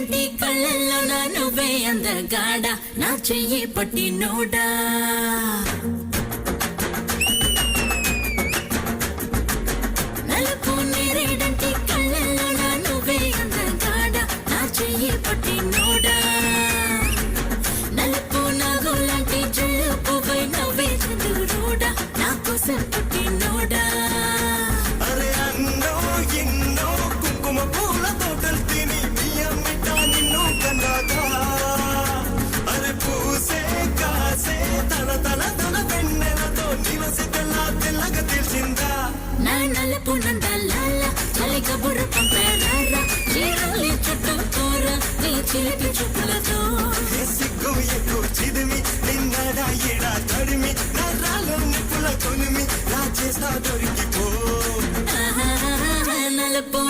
నేరేడంటి కళ్ళల్లో నా నువ్వే అందగాడ నా చెయ్యి పట్టి నోడా నలుపు నేరేడంటి కళ్ళల్లో నా నువ్వే అందగాడ నా చెయ్యి పట్టి నోడా నలుపు నాగులాంటి జల్లుపువై నవ్వే చంద్రుడా నా కోసం పుట్టి నోడా అరే అన్నో ఎన్నో కుంకుమ పూల తోటలు తిని మీ అమ్మిట నిన్ను కన్నాగా అరే పూసే కాసే తన వెన్నెలతో నివసి తెల్లగా తెలిసిందా నా నలుపు నందలాల చలిక బుర్ర పంపారా చీరలి చుట్టూ కూర నీ చిలిపి చూపులతో సిగ్గు ఎక్కువ చిదిమి నిన్నడా ఎడా తడిమి నరాలు నిప్పుల కొనిమి నా చేస్తా దొరికిపో నలుపు